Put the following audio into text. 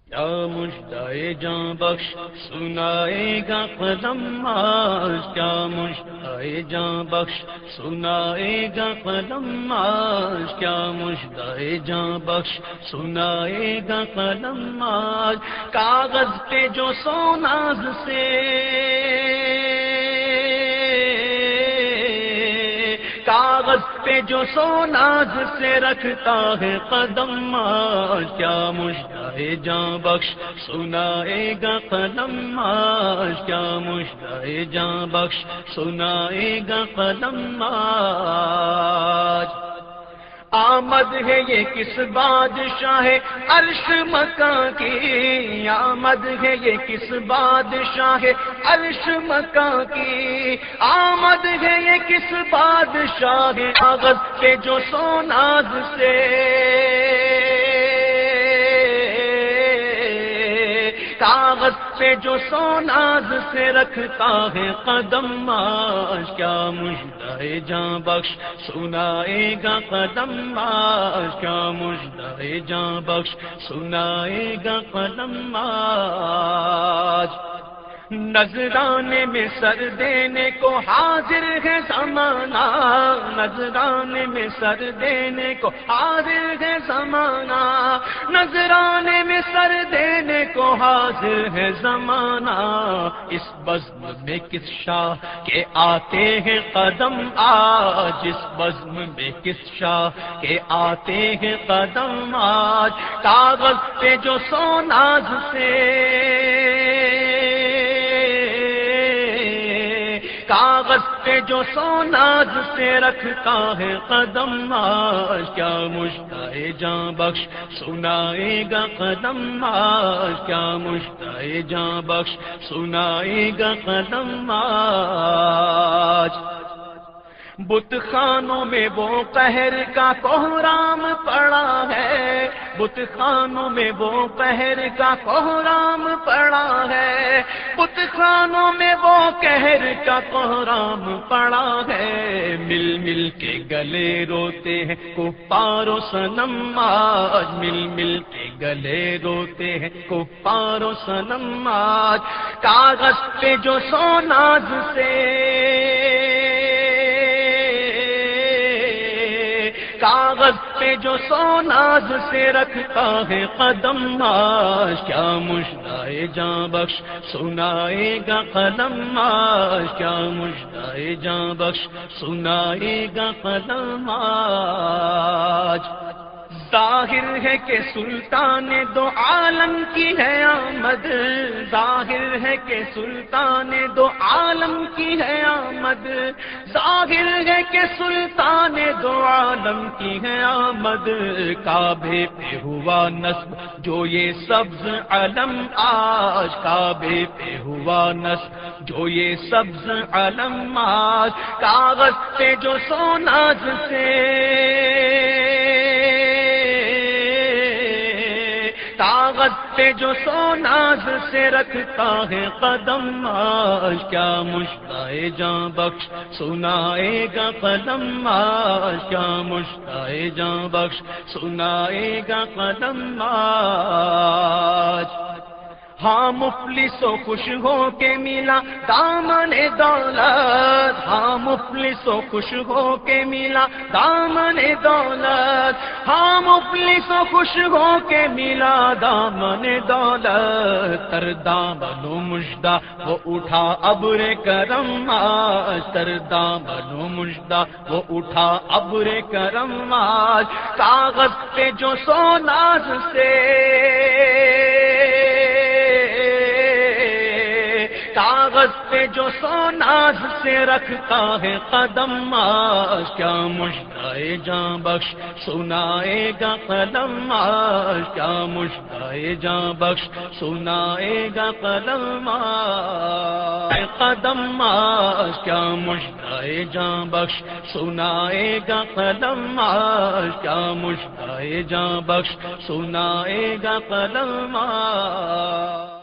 کیا مژدہ جاں بخش سنائے گا قلم آج، کیا مژدہ جاں بخش سنائے گا قلم آج، کیا مژدہ جاں بخش سنائے گا قلم آج، کاغذ پہ جو سوناز سے کاغذ پہ جو سوناز سے رکھتا ہے قدم آج، کیا مژدہ جاں بخش سنائے گا قلم آج، کیا مژدہ جاں بخش سنائے گا قلم آج۔ آمد ہے یہ کس بادشاہ عرش مکاں کی، آمد ہے یہ کس بادشاہ عرش مکاں کی، آمد ہے یہ کس بادشاہ کاغذ پہ جو سوناز سے کاغذ پہ جو سوناز سے رکھتا ہے قدم آج، کیا مژدہ جاں بخش سنائے گا قلم آج، کیا مژدہ جاں بخش سنائے گا قلم آج۔ نذرانے میں سر دینے کو حاضر ہے زمانہ، نذرانے میں سر دینے کو حاضر ہے زمانہ، نذرانے میں سر دینے کو حاضر ہے زمانہ، اس بزم میں کس شاہ کے آتے ہیں قدم آج، اس بزم میں کس شاہ کے آتے ہیں قدم آج، کاغذ پہ جو سوناز سے کاغذ پہ جو سوناز سے رکھتا ہے قدم آج، کیا مژدہ جاں بخش سنائے گا قلم آج، کیا مژدہ جاں بخش سنائے گا قلم آج۔ بت خانوں میں وہ قہر کا کوہرام پڑا ہے، بت خانوں میں وہ قہر کا کوہرام پڑا ہے، بت خانوں میں وہ قہر کا کوہرام پڑا ہے، مل مل کے گلے روتے ہیں کفار و صنم آج، مل مل کے گلے روتے ہیں کفار و صنم آج، کاغذ پہ جو سوناز سے کاغذ پہ جو سوناز سے رکھتا ہے قدم آج، کیا مژدہ جاں بخش سنائے گا قلم آج، کیا مژدہ جاں بخش سنائے گا قلم آج۔ ظاہر ہے کہ سلطان دو عالم کی ہے آمد، ظاہر ہے کہ سلطان دو عالم کی ہے آمد، ظاہر ہے کہ سلطان دو عالم کی ہے آمد، کعبے پہ ہوا نصب جو یہ سبز علم آج، کعبے پہ ہوا نصب جو یہ سبز علم آج، کاغذ پہ جو سوناز سے کاغذ پہ جو سوناز سے رکھتا ہے قدم آج، کیا مژدہ جاں بخش سنائے گا قلم آج، کیا مژدہ جاں بخش سنائے گا قلم آج۔ ہاں مفلس و خوش ہو کے ملا دامن دولت، ہاں مفلس و خوش ہو کے ملا دامن دولت، ہاں مفلس و خوش ہو کے ملا دامن دولت، تر دامن و مژدہ وہ اٹھا ابر کرم آج، تر دامن و مژدہ وہ اٹھا ابر کرم آج، کاغذ پہ جو سوناز سے کاغذ پہ جو سوناز سے رکھتا ہے قدم آج، کیا مژدہ جاں بخش سنائے گا قلم آج، کیا مژدہ جاں بخش سنائے گا قلم آج، قدم آج، کیا مژدہ جاں بخش سنائے گا قلم آج، کیا مژدہ جاں بخش سنائے گا قلم آج۔